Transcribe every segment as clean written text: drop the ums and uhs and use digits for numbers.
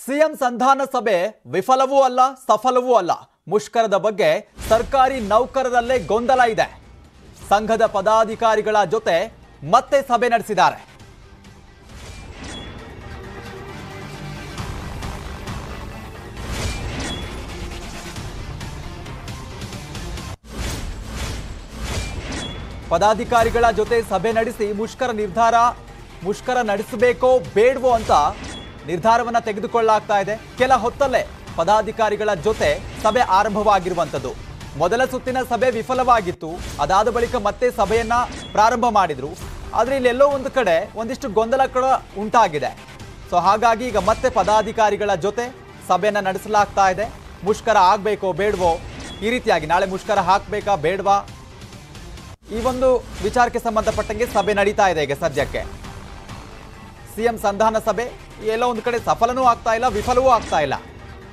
CM ಸಂಧಾನ ಸಭೆ ವಿಫಲವೂ ಅಲ್ಲ ಸಫಲವೂ ಅಲ್ಲ. ಮುಷ್ಕರದ ಬಗ್ಗೆ ಸರ್ಕಾರಿ ನೌಕರರಲ್ಲೇ ಗೊಂದಲ ಇದೆ. ಸಂಘದ ಪದಾಧಿಕಾರಿಗಳ ಜೊತೆ ಮತ್ತೆ ಸಭೆ ನಡೆಸಿದ್ದಾರೆ. ಪದಾಧಿಕಾರಿಗಳ ಜೊತೆ ಸಭೆ ನಡೆಸಿ ಮುಷ್ಕರ ನಡೆಸಬೇಕೋ ಬೇಡವೋ ಅಂತ ನಿರ್ಧಾರವನ್ನ ತೆಗೆದುಕೊಳ್ಳಲಾಗ್ತಾ ಇದೆ. ಕೆಲ ಹೊತ್ತಲ್ಲೇ ಪದಾಧಿಕಾರಿಗಳ ಜೊತೆ ಸಭೆ ಆರಂಭವಾಗಿರುವಂತದ್ದು. ಮೊದಲ ಸುತ್ತಿನ ಸಭೆ ವಿಫಲವಾಗಿತ್ತು. ಅದಾದ ಬಳಿಕ ಮತ್ತೆ ಸಭೆಯನ್ನ ಪ್ರಾರಂಭ ಮಾಡಿದ್ರು. ಆದ್ರೆ ಇಲ್ಲೆಲ್ಲೋ ಒಂದು ಕಡೆ ಒಂದಿಷ್ಟು ಗೊಂದಲಗಳು ಉಂಟಾಗಿದೆ. ಸೊ ಹಾಗಾಗಿ ಈಗ ಮತ್ತೆ ಪದಾಧಿಕಾರಿಗಳ ಜೊತೆ ಸಭೆಯನ್ನ ನಡೆಸಲಾಗ್ತಾ ಇದೆ. ಮುಷ್ಕರ ಆಗ್ಬೇಕೋ ಬೇಡವೋ, ಈ ರೀತಿಯಾಗಿ ನಾಳೆ ಮುಷ್ಕರ ಹಾಕ್ಬೇಕಾ ಬೇಡವಾ, ಈ ಒಂದು ವಿಚಾರಕ್ಕೆ ಸಂಬಂಧಪಟ್ಟಂಗೆ ಸಭೆ ನಡೀತಾ ಇದೆ. ಈಗ ಸದ್ಯಕ್ಕೆ ಸಿಎಂ ಸಂಧಾನ ಸಭೆ ಎಲ್ಲೋ ಒಂದು ಕಡೆ ಸಫಲನೂ ಆಗ್ತಾ ಇಲ್ಲ, ವಿಫಲವೂ ಆಗ್ತಾ ಇಲ್ಲ.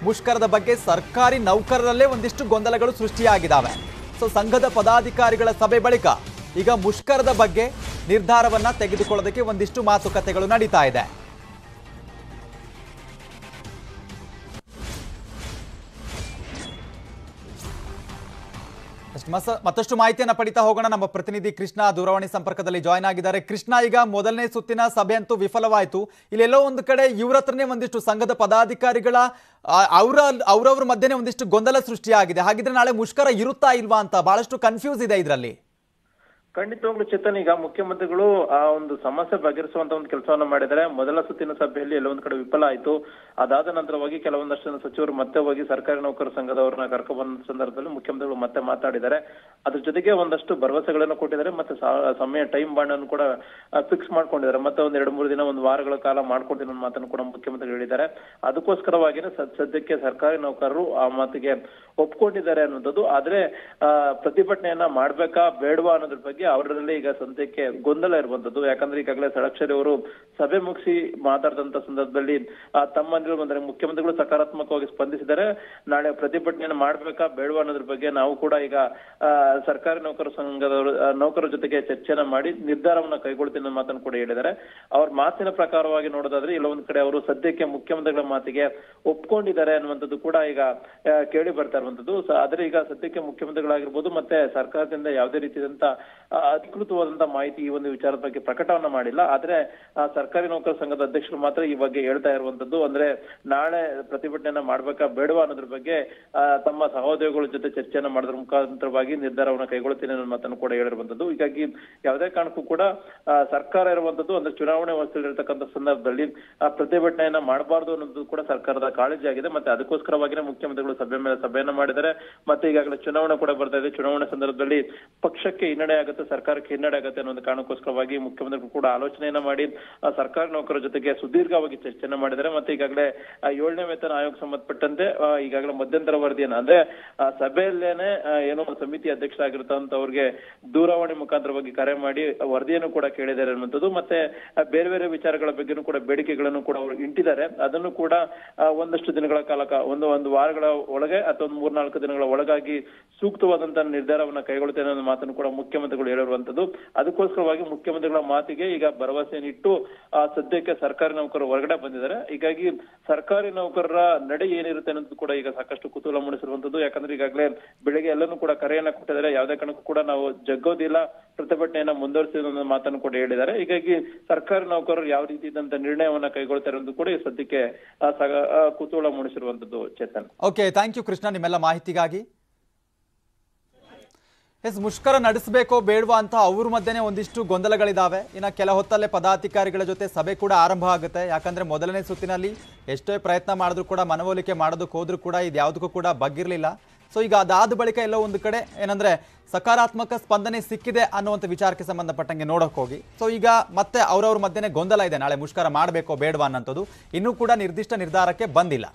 ಮುಷ್ಕರದ ಬಗ್ಗೆ ಸರ್ಕಾರಿ ನೌಕರರಲ್ಲೇ ಒಂದಿಷ್ಟು ಗೊಂದಲಗಳು ಸೃಷ್ಟಿಯಾಗಿದ್ದಾವೆ. ಸೊ ಸಂಘದ ಪದಾಧಿಕಾರಿಗಳ ಸಭೆ ಬಳಿಕ ಈಗ ಮುಷ್ಕರದ ಬಗ್ಗೆ ನಿರ್ಧಾರವನ್ನ ತೆಗೆದುಕೊಳ್ಳೋದಕ್ಕೆ ಒಂದಿಷ್ಟು ಮಾತುಕತೆಗಳು ನಡೀತಾ ಇದೆ. ಮತ್ತಷ್ಟು ಮಾಹಿತಿಯನ್ನು ಪಡಿತಾ ಹೋಗೋಣ. ನಮ್ಮ ಪ್ರತಿನಿಧಿ ಕೃಷ್ಣ ದೂರವಾಣಿ ಸಂಪರ್ಕದಲ್ಲಿ ಜಾಯ್ನ್ ಆಗಿದ್ದಾರೆ. ಕೃಷ್ಣ, ಈಗ ಮೊದಲನೇ ಸುತ್ತಿನ ಸಭೆ ಅಂತೂ ವಿಫಲವಾಯಿತು. ಇಲ್ಲೆಲ್ಲೋ ಒಂದು ಕಡೆ ಇವ್ರ ಹತ್ರನೇ ಒಂದಿಷ್ಟು ಸಂಘದ ಪದಾಧಿಕಾರಿಗಳ ಅವರವ್ರ ಮಧ್ಯೆ ಒಂದಿಷ್ಟು ಗೊಂದಲ ಸೃಷ್ಟಿಯಾಗಿದೆ. ಹಾಗಿದ್ರೆ ನಾಳೆ ಮುಷ್ಕರ ಇರುತ್ತಾ ಇಲ್ವಾ ಅಂತ ಬಹಳಷ್ಟು ಕನ್ಫ್ಯೂಸ್ ಇದೆ ಇದರಲ್ಲಿ. ಖಂಡಿತವಾಗ್ಲೂ ಚೇತನ್, ಈಗ ಮುಖ್ಯಮಂತ್ರಿಗಳು ಆ ಒಂದು ಸಮಸ್ಯೆ ಬಗೆಹರಿಸುವಂತ ಒಂದು ಕೆಲಸವನ್ನ ಮಾಡಿದ್ದಾರೆ. ಮೊದಲ ಸುತ್ತಿನ ಸಭೆಯಲ್ಲಿ ಎಲ್ಲ ಒಂದ್ ಕಡೆ ವಿಫಲ ಆಯ್ತು. ಅದಾದ ನಂತರವಾಗಿ ಕೆಲವೊಂದಷ್ಟು ಸಚಿವರು ಮತ್ತೆ ಹೋಗಿ ಸರ್ಕಾರಿ ನೌಕರ ಸಂಘದವ್ರನ್ನ ಕರ್ಕೊಂಡು ಬಂದ ಸಂದರ್ಭದಲ್ಲಿ ಮುಖ್ಯಮಂತ್ರಿಗಳು ಮತ್ತೆ ಮಾತಾಡಿದ್ದಾರೆ. ಅದ್ರ ಜೊತೆಗೆ ಒಂದಷ್ಟು ಭರವಸೆಗಳನ್ನು ಕೊಟ್ಟಿದ್ದಾರೆ. ಮತ್ತೆ ಸಮಯ ಟೈಮ್ ಬಾಂಡ್ ಅನ್ನು ಕೂಡ ಫಿಕ್ಸ್ ಮಾಡ್ಕೊಂಡಿದ್ದಾರೆ. ಮತ್ತೆ ಒಂದ್ 2-3 ದಿನ, ಒಂದು ವಾರಗಳ ಕಾಲ ಮಾಡ್ಕೊಡ್ತೀನಿ ಅನ್ನೋ ಮಾತನ್ನು ಕೂಡ ಮುಖ್ಯಮಂತ್ರಿಗಳು ಹೇಳಿದ್ದಾರೆ. ಅದಕ್ಕೋಸ್ಕರವಾಗಿನೇ ಸದ್ಯಕ್ಕೆ ಸರ್ಕಾರಿ ನೌಕರರು ಆ ಮಾತಿಗೆ ಒಪ್ಕೊಂಡಿದ್ದಾರೆ ಅನ್ನೋದು. ಆದ್ರೆ ಪ್ರತಿಭಟನೆಯನ್ನ ಮಾಡ್ಬೇಕಾ ಬೇಡವಾ ಅನ್ನೋದ್ರ ಬಗ್ಗೆ ಅವರಲ್ಲಿ ಈಗ ಸದ್ಯಕ್ಕೆ ಗೊಂದಲ ಇರುವಂತದ್ದು. ಯಾಕಂದ್ರೆ ಈಗಾಗಲೇ ಷಡಕ್ಷರಿ ಅವರು ಸಭೆ ಮುಗಿಸಿ ಮಾತಾಡಿದಂತ ಸಂದರ್ಭದಲ್ಲಿ ತಮ್ಮ ಬಂದರೆ ಮುಖ್ಯಮಂತ್ರಿಗಳು ಸಕಾರಾತ್ಮಕವಾಗಿ ಸ್ಪಂದಿಸಿದ್ದಾರೆ. ನಾಳೆ ಪ್ರತಿಭಟನೆಯನ್ನು ಮಾಡ್ಬೇಕಾ ಬೇಡವಾ ಅನ್ನೋದ್ರ ಬಗ್ಗೆ ನಾವು ಕೂಡ ಈಗ ಸರ್ಕಾರಿ ನೌಕರ ಸಂಘದವರು ನೌಕರರ ಜೊತೆಗೆ ಚರ್ಚೆನ ಮಾಡಿ ನಿರ್ಧಾರವನ್ನ ಕೈಗೊಳ್ತೀನಿ ಅನ್ನೋ ಮಾತನ್ನು ಕೂಡ ಹೇಳಿದ್ದಾರೆ. ಅವ್ರ ಮಾತಿನ ಪ್ರಕಾರವಾಗಿ ನೋಡೋದಾದ್ರೆ ಇಲ್ಲ ಒಂದ್ ಕಡೆ ಅವರು ಸದ್ಯಕ್ಕೆ ಮುಖ್ಯಮಂತ್ರಿಗಳ ಮಾತಿಗೆ ಒಪ್ಕೊಂಡಿದ್ದಾರೆ ಅನ್ನುವಂಥದ್ದು ಕೂಡ ಈಗ ಕೇಳಿ ಬರ್ತಾ ಇರುವಂತದ್ದು. ಆದ್ರೆ ಈಗ ಸದ್ಯಕ್ಕೆ ಮುಖ್ಯಮಂತ್ರಿಗಳಾಗಿರ್ಬೋದು ಮತ್ತೆ ಸರ್ಕಾರದಿಂದ ಯಾವುದೇ ರೀತಿಯಾದಂತ ಅಧಿಕೃತವಾದಂತ ಮಾಹಿತಿ ಈ ಒಂದು ವಿಚಾರದ ಬಗ್ಗೆ ಪ್ರಕಟವನ್ನ ಮಾಡಿಲ್ಲ. ಆದ್ರೆ ಸರ್ಕಾರಿ ನೌಕರ ಸಂಘದ ಅಧ್ಯಕ್ಷರು ಮಾತ್ರ ಈ ಬಗ್ಗೆ ಹೇಳ್ತಾ ಇರುವಂತದ್ದು. ಅಂದ್ರೆ ನಾಳೆ ಪ್ರತಿಭಟನೆಯನ್ನ ಮಾಡ್ಬೇಕಾ ಬೇಡವಾ ಅನ್ನೋದ್ರ ಬಗ್ಗೆ ತಮ್ಮ ಸಹೋದ್ಯೋಗಿಗಳ ಜೊತೆ ಚರ್ಚೆಯನ್ನ ಮಾಡೋದ್ರ ಮುಖಾಂತರವಾಗಿ ನಿರ್ಧಾರವನ್ನ ಕೈಗೊಳ್ತೀನಿ ಅನ್ನೋ ಮಾತನ್ನು ಕೂಡ ಹೇಳಿರುವಂತದ್ದು. ಹೀಗಾಗಿ ಯಾವುದೇ ಕಾರಣಕ್ಕೂ ಕೂಡ ಸರ್ಕಾರ ಇರುವಂತದ್ದು ಅಂದ್ರೆ ಚುನಾವಣೆ ವ್ಯವಸ್ಥೆಯಲ್ಲಿರ್ತಕ್ಕಂಥ ಸಂದರ್ಭದಲ್ಲಿ ಪ್ರತಿಭಟನೆಯನ್ನ ಮಾಡಬಾರ್ದು ಅನ್ನೋದು ಕೂಡ ಸರ್ಕಾರದ ಕಾಳಜಿ ಆಗಿದೆ. ಮತ್ತೆ ಅದಕ್ಕೋಸ್ಕರವಾಗಿನೇ ಮುಖ್ಯಮಂತ್ರಿಗಳು ಸಭೆ ಮೇಲೆ ಸಭೆಯನ್ನ ಮಾಡಿದ್ದಾರೆ. ಮತ್ತೆ ಈಗಾಗಲೇ ಚುನಾವಣೆ ಕೂಡ ಬರ್ತಾ ಇದೆ. ಚುನಾವಣೆ ಸಂದರ್ಭದಲ್ಲಿ ಪಕ್ಷಕ್ಕೆ ಹಿನ್ನಡೆ ಆಗುತ್ತೆ, ಸರ್ಕಾರಕ್ಕೆ ಹಿನ್ನಡೆ ಆಗುತ್ತೆ ಅನ್ನೋ ಒಂದು ಕಾರಣಕ್ಕೋಸ್ಕರವಾಗಿ ಮುಖ್ಯಮಂತ್ರಿಗಳು ಕೂಡ ಆಲೋಚನೆಯನ್ನ ಮಾಡಿ ಸರ್ಕಾರಿ ನೌಕರರ ಜೊತೆಗೆ ಸುದೀರ್ಘವಾಗಿ ಚರ್ಚೆಯನ್ನ ಮಾಡಿದ್ದಾರೆ. ಮತ್ತೆ ಈಗಾಗಲೇ 7ನೇ ವೇತನ ಆಯೋಗ ಸಂಬಂಧಪಟ್ಟಂತೆ ಈಗಾಗಲೇ ಮಧ್ಯಂತರ ವರದಿಯನ್ನ ಅಂದ್ರೆ ಸಭೆಯಲ್ಲೇನೆ ಏನೋ ಸಮಿತಿ ಅಧ್ಯಕ್ಷರಾಗಿರ್ತಂತವ್ರಿಗೆ ದೂರವಾಣಿ ಮುಖಾಂತರವಾಗಿ ಕರೆ ಮಾಡಿ ವರದಿಯನ್ನು ಕೂಡ ಕೇಳಿದ್ದಾರೆ ಅನ್ನುವಂಥದ್ದು. ಮತ್ತೆ ಬೇರೆ ಬೇರೆ ವಿಚಾರಗಳ ಬಗ್ಗೆನೂ ಕೂಡ ಬೇಡಿಕೆಗಳನ್ನು ಕೂಡ ಅವರು ಇಂಟಿದ್ದಾರೆ. ಅದನ್ನು ಕೂಡ ಒಂದಷ್ಟು ದಿನಗಳ ಕಾಲ ಒಂದು ವಾರಗಳ ಒಳಗೆ ಅಥವಾ 3-4 ದಿನಗಳ ಒಳಗಾಗಿ ಸೂಕ್ತವಾದಂತಹ ನಿರ್ಧಾರವನ್ನ ಕೈಗೊಳ್ಳುತ್ತೇನೆ ಅನ್ನೋ ಮಾತನ್ನು ಕೂಡ ಮುಖ್ಯಮಂತ್ರಿಗಳು ಹೇಳಿರುವಂತದ್ದು. ಅದಕ್ಕೋಸ್ಕರವಾಗಿ ಮುಖ್ಯಮಂತ್ರಿಗಳ ಮಾತಿಗೆ ಈಗ ಭರವಸೆಯನ್ನಿಟ್ಟು ಸದ್ಯಕ್ಕೆ ಸರ್ಕಾರಿ ನೌಕರರು ಹೊರಗಡೆ ಬಂದಿದ್ದಾರೆ. ಹೀಗಾಗಿ ಸರ್ಕಾರಿ ನೌಕರರ ನಡೆ ಏನಿರುತ್ತೆ ಅನ್ನೋದು ಕೂಡ ಈಗ ಸಾಕಷ್ಟು ಕುತೂಹಲ ಮೂಡಿಸಿರುವಂತದ್ದು. ಯಾಕಂದ್ರೆ ಈಗಾಗಲೇ ಬೆಳಿಗ್ಗೆ ಎಲ್ಲನೂ ಕೂಡ ಕರೆಯನ್ನ ಕೊಟ್ಟಿದ್ದಾರೆ. ಯಾವುದೇ ಕಾರಣಕ್ಕೂ ಕೂಡ ನಾವು ಜಗ್ಗೋದಿಲ್ಲ, ಪ್ರತಿಭಟನೆಯನ್ನ ಮುಂದುವರಿಸಿದ ಅನ್ನೋ ಮಾತನ್ನು ಕೂಡ ಹೇಳಿದ್ದಾರೆ. ಹೀಗಾಗಿ ಸರ್ಕಾರಿ ನೌಕರರು ಯಾವ ರೀತಿ ಇದ್ದಂತ ನಿರ್ಣಯವನ್ನ ಕೈಗೊಳ್ತಾರೆ ಅನ್ನೋದು ಕೂಡ ಸದ್ಯಕ್ಕೆ ಕುತೂಹಲ ಮೂಡಿಸಿರುವಂತದ್ದು. Chetan, okay, thank you Krishna ನಿಮ್ಮೆಲ್ಲ ಮಾಹಿತಿಗಾಗಿ. ಮುಷ್ಕರ ನಡೆಸಬೇಕೋ ಬೇಡವಾ ಅಂತ ಅವ್ರ ಮಧ್ಯೆ ಒಂದಿಷ್ಟು ಗೊಂದಲಗಳಿದಾವೆ. ಇನ್ನು ಕೆಲ ಹೊತ್ತಲ್ಲೇ ಪದಾಧಿಕಾರಿಗಳ ಜೊತೆ ಸಭೆ ಕೂಡ ಆರಂಭ ಆಗುತ್ತೆ. ಯಾಕಂದ್ರೆ ಮೊದಲನೇ ಸುತ್ತಿನಲ್ಲಿ ಎಷ್ಟೇ ಪ್ರಯತ್ನ ಮಾಡಿದ್ರು ಕೂಡ, ಮನವೊಲಿಕೆ ಮಾಡೋದಕ್ಕೆ ಹೋದ್ರೂ ಕೂಡ ಇದು ಯಾವುದಕ್ಕೂ ಕೂಡ ಬಗ್ಗಿರಲಿಲ್ಲ. ಸೊ ಈಗ ಅದಾದ ಬಳಿಕ ಎಲ್ಲೋ ಒಂದು ಕಡೆ ಏನಂದ್ರೆ ಸಕಾರಾತ್ಮಕ ಸ್ಪಂದನೆ ಸಿಕ್ಕಿದೆ ಅನ್ನುವಂಥ ವಿಚಾರಕ್ಕೆ ಸಂಬಂಧಪಟ್ಟಂಗೆ ನೋಡೋಕೆ ಹೋಗಿ ಸೊ ಈಗ ಮತ್ತೆ ಅವರವ್ರ ಮಧ್ಯೆ ಗೊಂದಲ ಇದೆ. ನಾಳೆ ಮುಷ್ಕರ ಮಾಡಬೇಕೋ ಬೇಡವಾ ಅನ್ನೋಂಥದ್ದು ಇನ್ನೂ ಕೂಡ ನಿರ್ದಿಷ್ಟ ನಿರ್ಧಾರಕ್ಕೆ ಬಂದಿಲ್ಲ.